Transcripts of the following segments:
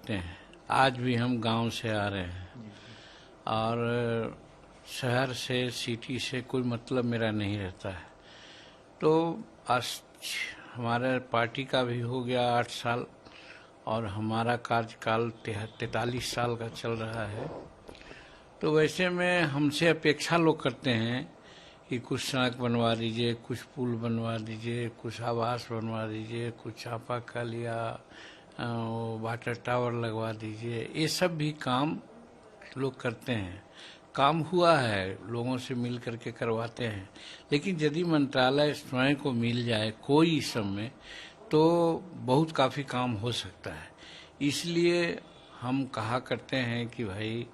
करते हैं। आज भी हम गांव से आ रहे हैं और शहर से, सिटी से कोई मतलब मेरा नहीं रहता है। तो आज हमारे पार्टी का भी हो गया 8 साल और हमारा कार्यकाल 43 साल का चल रहा है। तो वैसे में हमसे अपेक्षा लोग करते हैं कि कुछ सड़क बनवा दीजिए, कुछ पुल बनवा दीजिए, कुछ आवास बनवा दीजिए, कुछ चापाकल या वाटर टावर लगवा दीजिए। ये सब भी काम लोग करते हैं। काम हुआ है, लोगों से मिल करके करवाते हैं, लेकिन यदि मंत्रालय स्वयं को मिल जाए कोई समय तो बहुत काफ़ी काम हो सकता है। इसलिए हम कहा करते हैं कि भाई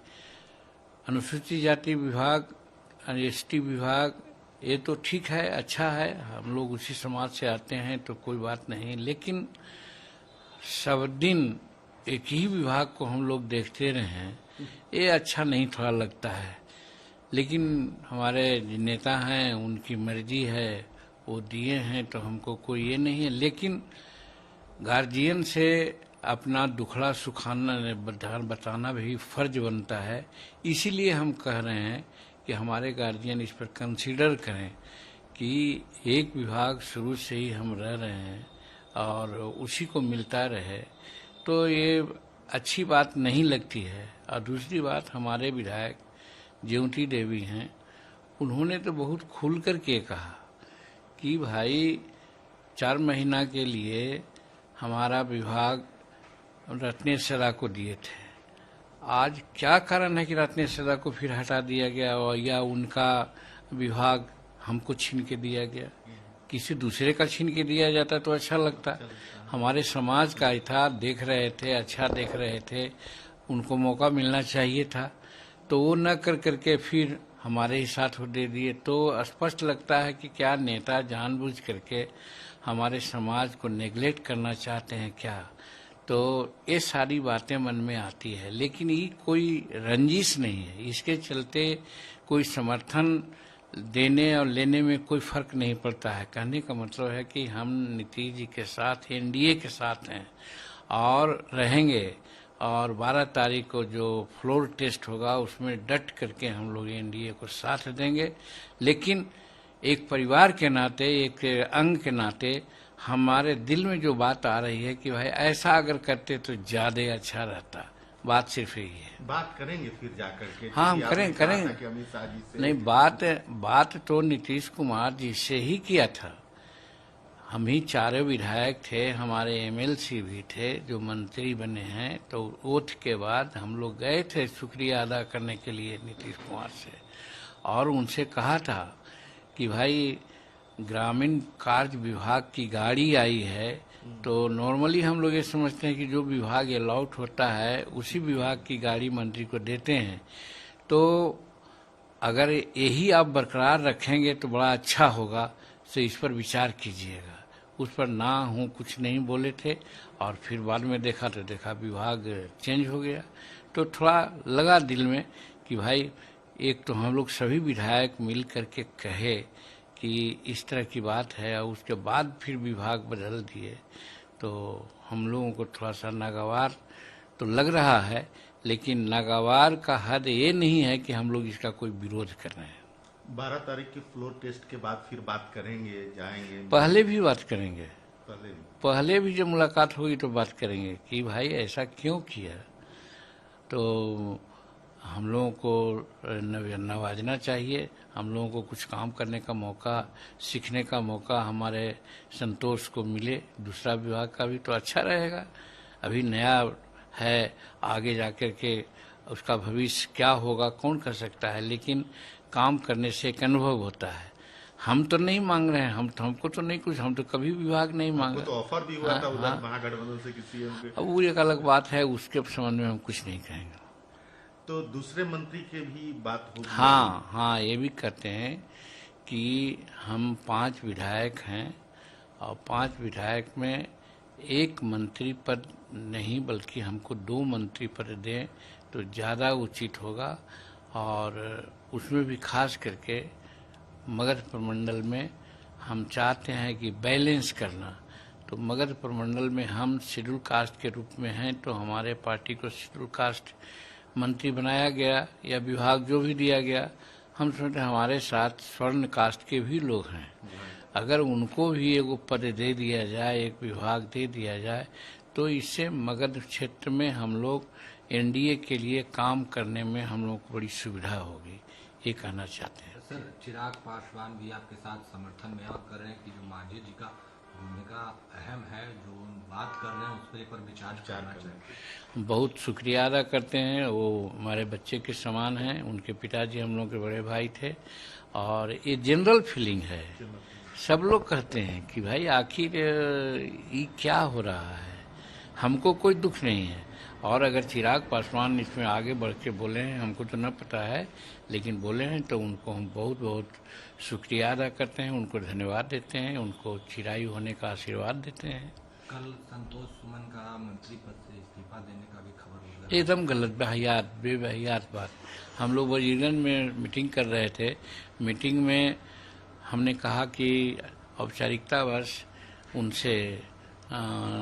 अनुसूचित जाति विभाग, एसटी विभाग, ये तो ठीक है, अच्छा है, हम लोग उसी समाज से आते हैं तो कोई बात नहीं, लेकिन सब दिन एक ही विभाग को हम लोग देखते रहे, ये अच्छा नहीं थोड़ा लगता है। लेकिन हमारे नेता हैं, उनकी मर्जी है, वो दिए हैं तो हमको कोई ये नहीं है। लेकिन गार्जियन से अपना दुखड़ा सुखाना बताना भी फर्ज बनता है। इसीलिए हम कह रहे हैं कि हमारे गार्जियन इस पर कंसीडर करें कि एक विभाग शुरू से ही हम रह रहे हैं और उसी को मिलता रहे, तो ये अच्छी बात नहीं लगती है। और दूसरी बात, हमारे विधायक ज्योति देवी हैं, उन्होंने तो बहुत खुल कर के कहा कि भाई 4 महीना के लिए हमारा विभाग रत्नेश सदा को दिए थे। आज क्या कारण है कि रत्नेश सदा को फिर हटा दिया गया और या उनका विभाग हमको छीन के दिया गया? किसी दूसरे का छीन के दिया जाता तो अच्छा लगता। हमारे समाज का ही था, देख रहे थे, अच्छा देख रहे थे, उनको मौका मिलना चाहिए था, तो वो न कर करके फिर हमारे ही साथ दे दिए। तो स्पष्ट लगता है कि क्या नेता जानबूझ करके हमारे समाज को नेग्लेक्ट करना चाहते हैं क्या? तो ये सारी बातें मन में आती है, लेकिन ये कोई रंजिश नहीं है। इसके चलते कोई समर्थन देने और लेने में कोई फर्क नहीं पड़ता है। कहने का मतलब है कि हम नीतीश जी के साथ, एनडीए के साथ हैं और रहेंगे, और 12 तारीख को जो फ्लोर टेस्ट होगा उसमें डट करके हम लोग एनडीए को साथ देंगे। लेकिन एक परिवार के नाते, एक अंग के नाते हमारे दिल में जो बात आ रही है कि भाई ऐसा अगर करते तो ज्यादा अच्छा रहता। बात सिर्फ यही है। बात करेंगे फिर जाकर के? हाँ, हम करेंगे। अमित शाह जी से नहीं, बात तो नीतीश कुमार जी से ही किया था। हम ही 4 विधायक थे, हमारे एमएलसी भी थे जो मंत्री बने हैं। तो ओथ के बाद हम लोग गए थे शुक्रिया अदा करने के लिए नीतीश कुमार से, और उनसे कहा था कि भाई ग्रामीण कार्य विभाग की गाड़ी आई है, तो नॉर्मली हम लोग ये समझते हैं कि जो विभाग अलॉट होता है उसी विभाग की गाड़ी मंत्री को देते हैं। तो अगर यही आप बरकरार रखेंगे तो बड़ा अच्छा होगा, तो इस पर विचार कीजिएगा। उस पर ना हूँ कुछ नहीं बोले थे, और फिर बाद में देखा तो विभाग चेंज हो गया। तो थोड़ा लगा दिल में कि भाई एक तो हम लोग सभी विधायक मिल करके कहे कि इस तरह की बात है, और उसके बाद फिर विभाग बदल दिए, तो हम लोगों को थोड़ा सा नागवार तो लग रहा है। लेकिन नागवार का हद ये नहीं है कि हम लोग इसका कोई विरोध कर रहे हैं। 12 तारीख के फ्लोर टेस्ट के बाद फिर बात करेंगे, जाएंगे? पहले भी बात करेंगे, पहले भी जब मुलाकात होगी तो बात करेंगे कि भाई ऐसा क्यों किया। तो हम लोगों को नवाजना चाहिए, हम लोगों को कुछ काम करने का मौका, सीखने का मौका हमारे संतोष को मिले। दूसरा विभाग का भी तो अच्छा रहेगा। अभी नया है, आगे जाकर के उसका भविष्य क्या होगा कौन कर सकता है, लेकिन काम करने से एक अनुभव होता है। हम तो नहीं मांग रहे हैं, हमको तो नहीं कुछ, हम तो कभी विभाग नहीं मांगा। तो ऑफर भी हुआ था उधर महागठबंधन से किसी अब वो एक अलग बात है, उसके संबंध में हम कुछ नहीं कहेंगे। तो दूसरे मंत्री के भी बात होगी? हाँ, ये भी कहते हैं कि हम 5 विधायक हैं और 5 विधायक में 1 मंत्री पद नहीं बल्कि हमको 2 मंत्री पद दें तो ज़्यादा उचित होगा। और उसमें भी खास करके मगध प्रमंडल में हम चाहते हैं कि बैलेंस करना। तो मगध प्रमंडल में हम शेड्यूल कास्ट के रूप में हैं, तो हमारे पार्टी को शेड्यूल कास्ट मंत्री बनाया गया या विभाग जो भी दिया गया। हम सोचते हमारे साथ स्वर्ण कास्ट के भी लोग हैं, अगर उनको भी एक पद दे दिया जाए, एक विभाग दे दिया जाए, तो इससे मगध क्षेत्र में हम लोग एनडीए के लिए काम करने में हम लोग को बड़ी सुविधा होगी, ये कहना चाहते हैं। सर, चिराग पासवान भी आपके साथ समर्थन में और कर रहे हैं कि जो मांझी जी का भूमिका अहम है, जो बात कर रहे हैं उस पर एक बार विचार करना चाहिए। बहुत शुक्रिया अदा करते हैं, वो हमारे बच्चे के समान हैं, उनके पिताजी हम लोग के बड़े भाई थे, और ये जनरल फीलिंग है। सब लोग कहते हैं कि भाई आखिर ये क्या हो रहा है, हमको कोई दुख नहीं है। और अगर चिराग पासवान इसमें आगे बढ़ के बोले हैं, हमको तो न पता है, लेकिन बोले हैं, तो उनको हम बहुत बहुत शुक्रिया अदा करते हैं, उनको धन्यवाद देते हैं, उनको चिरायु होने का आशीर्वाद देते हैं। कल संतोष सुमन का मंत्री पद से इस्तीफा देने का भी खबर हो गया। एकदम गलत, बेबहियात बात। हम लोग वजीरगंज में मीटिंग कर रहे थे, मीटिंग में हमने कहा कि औपचारिकतावश उनसे